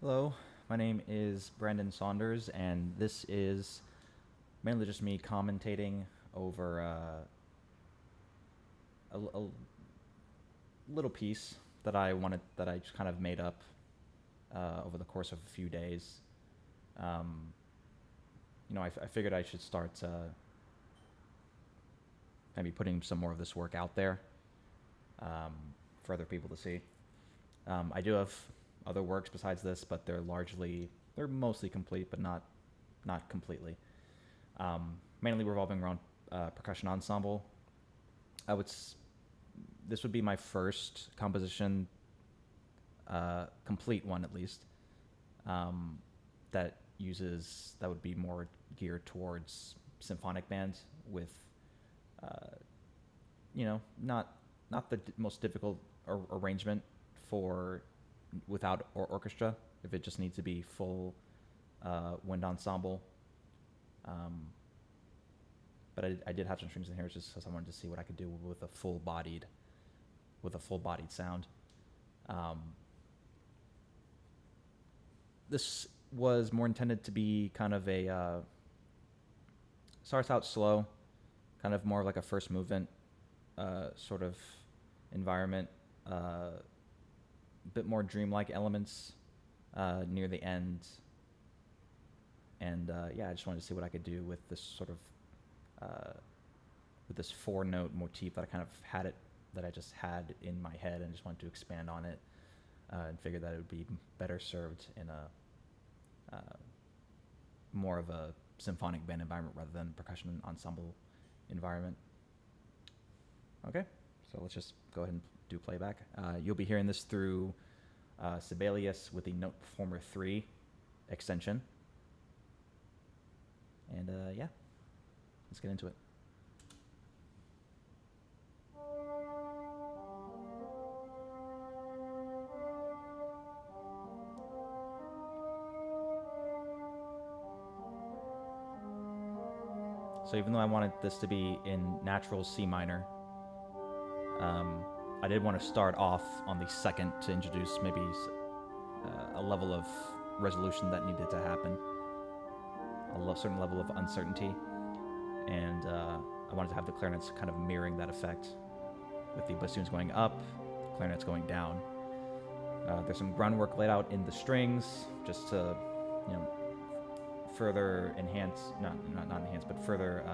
Hello, my name is Brandon Saunders, and this is mainly just me commentating over a little piece that I just kind of made up over the course of a few days. I figured I should start maybe putting some more of this work out there for other people to see. I do have other works besides this, but they're mostly complete, but not completely. Mainly revolving around percussion ensemble. This would be my first composition, complete one at least, that would be more geared towards symphonic band with, not the most difficult arrangement without orchestra, if it just needs to be full wind ensemble. But I did have some strings in here just because I wanted to see what I could do with a full-bodied sound. This was more intended to be kind of starts out slow, kind of more like a first movement sort of environment, bit more dreamlike elements near the end, and I just wanted to see what I could do with this sort of with this 4-note motif that I just had in my head, and just wanted to expand on it, and figured that it would be better served in a more of a symphonic band environment rather than percussion ensemble environment. Okay, so let's just go ahead and do playback. You'll be hearing this through Sibelius with the Note Performer 3 extension. And let's get into it. So even though I wanted this to be in natural C minor, I did want to start off on the second to introduce maybe a level of resolution that needed to happen, a certain level of uncertainty, and I wanted to have the clarinets kind of mirroring that effect, with the bassoons going up, clarinets going down. There's some groundwork laid out in the strings just to, further enhance, not enhance, but further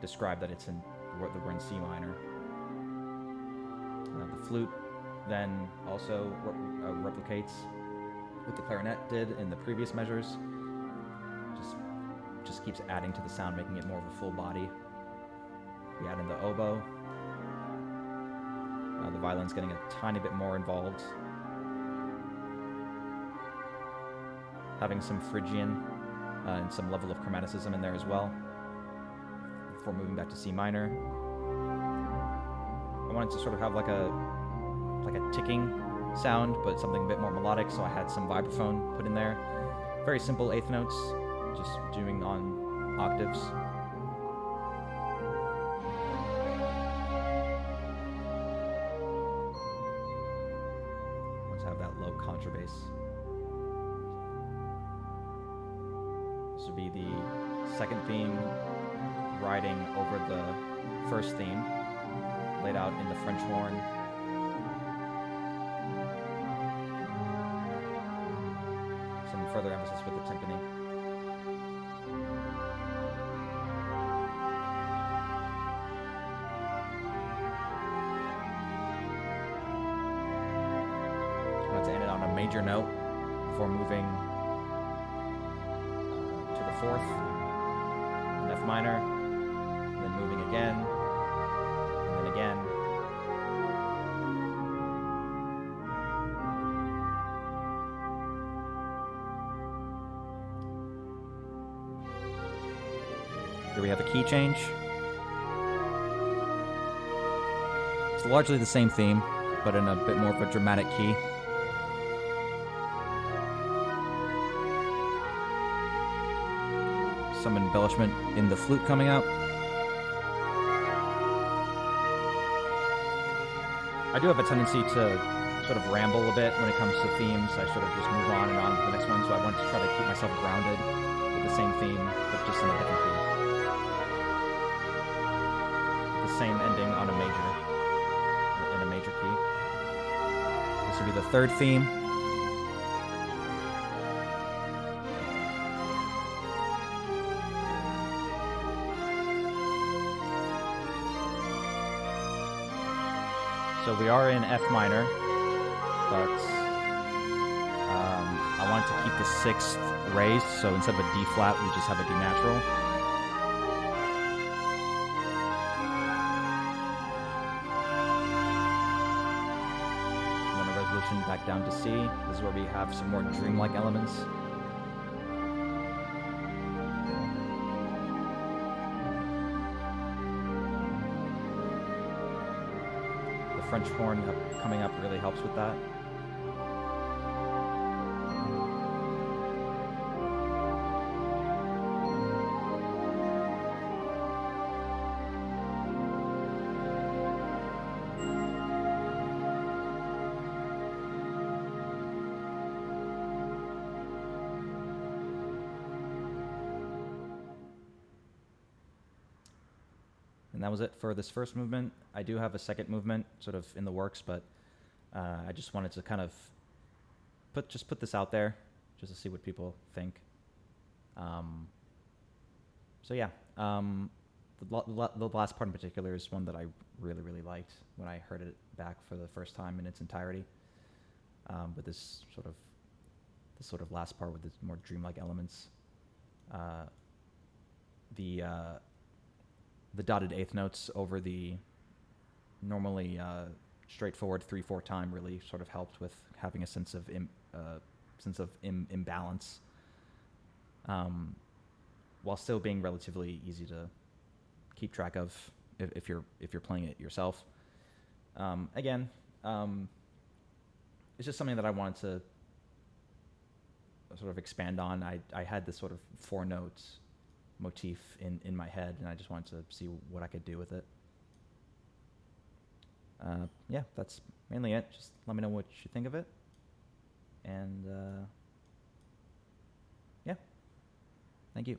describe that we're in C minor. The flute then also replicates what the clarinet did in the previous measures. Just keeps adding to the sound, making it more of a full body. We add in the oboe. The violin's getting a tiny bit more involved. Having some Phrygian and some level of chromaticism in there as well. Before moving back to C minor, I wanted to sort of have like a ticking sound, but something a bit more melodic, so I had some vibraphone put in there. Very simple eighth notes, just doing on octaves. I want to have that low contrabass. This would be the second theme riding over the first theme, laid out in the French horn. Some further emphasis with the timpani. I wanted to end it on a major note before moving to the fourth, in F minor, and then moving again, and then again. Here we have a key change. It's largely the same theme, but in a bit more of a dramatic key. Some embellishment in the flute coming out. I do have a tendency to sort of ramble a bit when it comes to themes. I sort of just move on and on to the next one, so I wanted to try to keep myself grounded with the same theme, but just in a different key. The same ending on a major, in a major key. This would be the third theme. So we are in F minor, but I wanted to keep the sixth raised, so instead of a D flat, we just have a D natural. And then a resolution back down to C. This is where we have some more dreamlike elements. French horn coming up really helps with that. And that was it for this first movement. I do have a second movement sort of in the works, but I just wanted to kind of put this out there just to see what people think. So yeah, the last part in particular is one that I really liked when I heard it back for the first time in its entirety. But this sort of last part with the more dreamlike elements, the dotted eighth notes over the normally straightforward 3/4 time really sort of helped with having a sense of imbalance, while still being relatively easy to keep track of if you're playing it yourself. Again, it's just something that I wanted to sort of expand on. I had this sort of 4 notes motif in my head, and I just wanted to see what I could do with it. Yeah, that's mainly it. Just let me know what you think of it. And yeah, thank you.